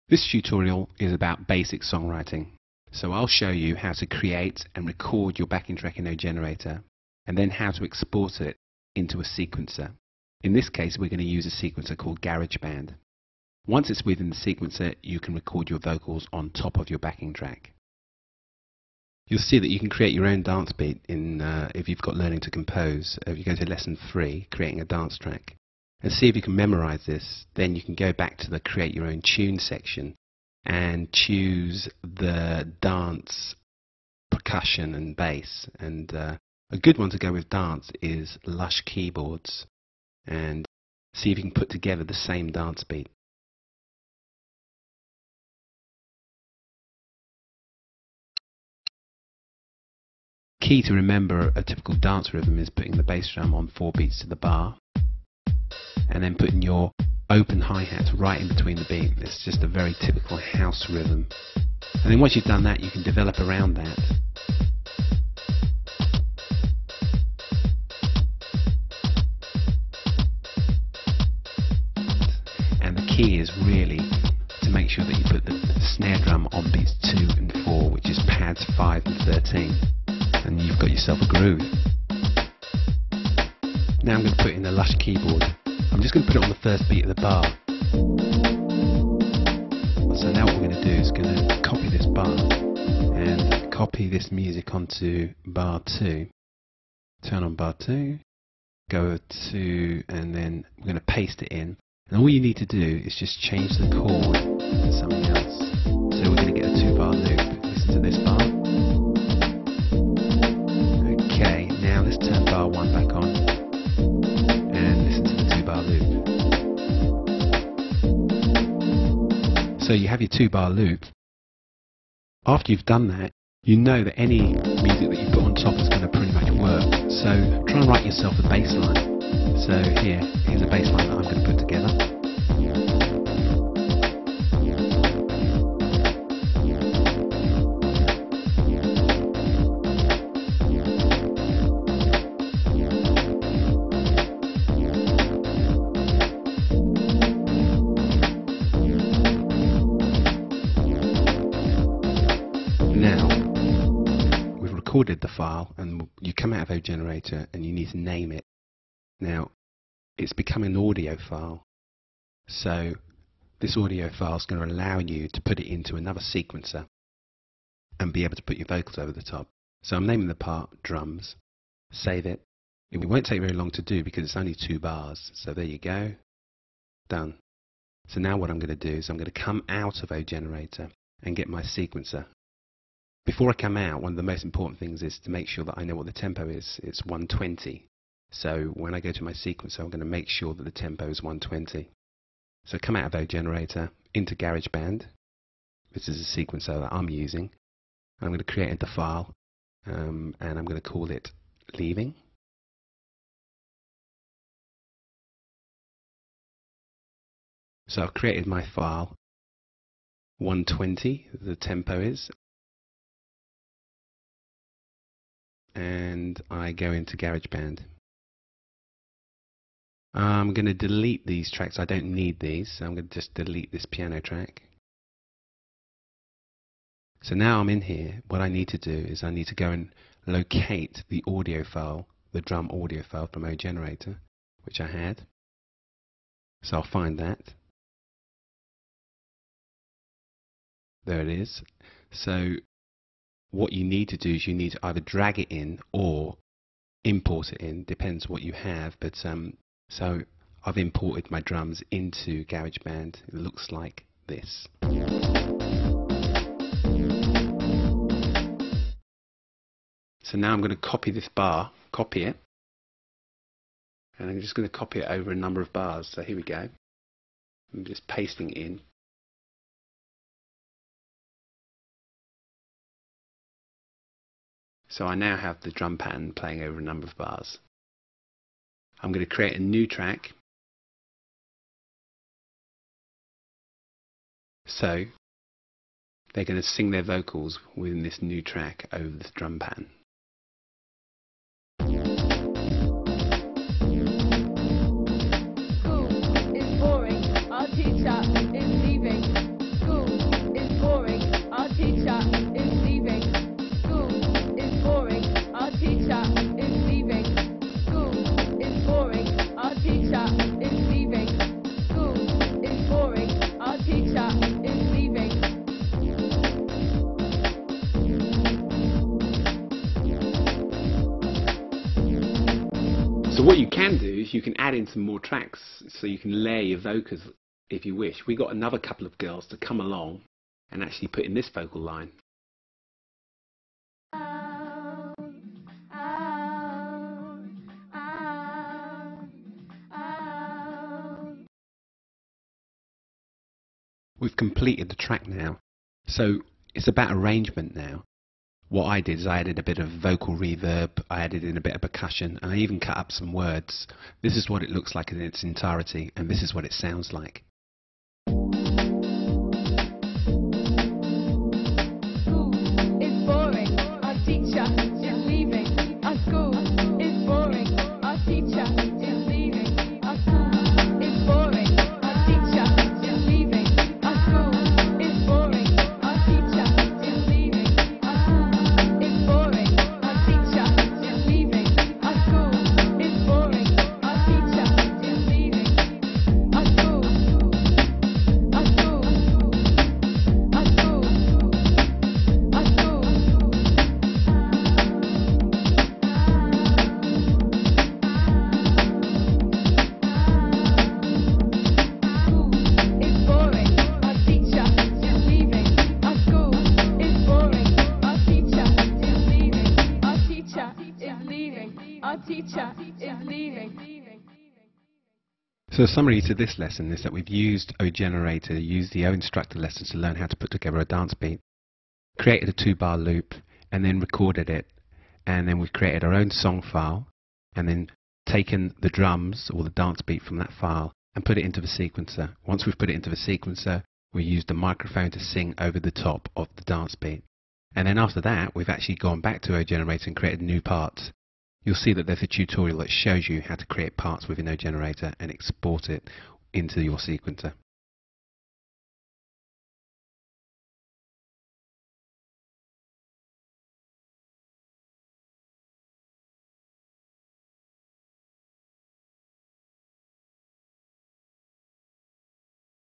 This tutorial is about basic songwriting. So I'll show you how to create and record your backing track in GarageBand, and then how to export it into a sequencer. In this case, we're going to use a sequencer called Garageband. Once it's within the sequencer, you can record your vocals on top of your backing track. You'll see that you can create your own dance beat if you've got Learning to Compose. If you go to lesson 3, creating a dance track, and see if you can memorize this, then you can go back to the create your own tune section and choose the dance, percussion and bass. And a good one to go with dance is Lush Keyboards, and see if you can put together the same dance beat. Key to remember a typical dance rhythm is putting the bass drum on 4 beats to the bar, and then putting your open hi-hat right in between the beat. It's just a very typical house rhythm. And then once you've done that, you can develop around that. And the key is really to make sure that you put the snare drum on beats 2 and 4, which is pads 5 and 13. And you've got yourself a groove. Now I'm going to put in the Lush keyboard. I'm just going to put it on the first beat of the bar. So now what we're going to do is going to copy this bar and copy this music onto bar 2. Turn on bar 2, go to, and then we're going to paste it in. And all you need to do is just change the chord to something else. So we're going to get a 2-bar loop. Listen to this bar. Okay, now let's turn bar 1 back on and listen to the 2-bar loop. So you have your 2-bar loop. After you've done that, you know that any music that you put on top is going to pretty much work. So try and write yourself a bass line. So here's a bass line that I'm going to put together. Now, we've recorded the file, and you come out of GarageBand and you need to name it. Now, it's become an audio file, so this audio file is going to allow you to put it into another sequencer and be able to put your vocals over the top. So I'm naming the part drums, save it. It won't take very long to do because it's only 2 bars, so there you go, done. So now what I'm going to do is I'm going to come out of GarageBand and get my sequencer. Before I come out, one of the most important things is to make sure that I know what the tempo is. It's 120. So when I go to my sequencer, I'm going to make sure that the tempo is 120. So come out of GarageBand into GarageBand. This is a sequencer that I'm using. I'm going to create the file, and I'm going to call it leaving. So I've created my file, 120, the tempo is. And I go into GarageBand. I'm going to delete these tracks. I don't need these, so I'm going to just delete this piano track. So now I'm in here. What I need to do is I need to go and locate the audio file, the drum audio file from GarageBand, which I had. So I'll find that. There it is. So what you need to do is you need to either drag it in or import it in, depends what you have. But so I've imported my drums into GarageBand. It looks like this. So now I'm going to copy this bar, copy it, and I'm just going to copy it over a number of bars. So here we go. I'm just pasting it in. So I now have the drum pattern playing over a number of bars. I'm going to create a new track. So they're going to sing their vocals within this new track over the drum pattern. School is boring. Our teacher is leaving. School can do is you can add in some more tracks, so you can layer your vocals if you wish. We got another couple of girls to come along and actually put in this vocal line. We've completed the track now, so it's about arrangement now. What I did is I added a bit of vocal reverb, I added in a bit of percussion, and I even cut up some words. This is what it looks like in its entirety, and this is what it sounds like. So a summary to this lesson is that we've used OGenerator, used the O instructor lessons to learn how to put together a dance beat, created a 2-bar loop, and then recorded it, and then we've created our own song file, and then taken the drums or the dance beat from that file and put it into the sequencer. Once we've put it into the sequencer, we used the microphone to sing over the top of the dance beat. And then after that, we've actually gone back to OGenerator and created new parts. You'll see that there's a tutorial that shows you how to create parts within OGenerator and export it into your sequencer.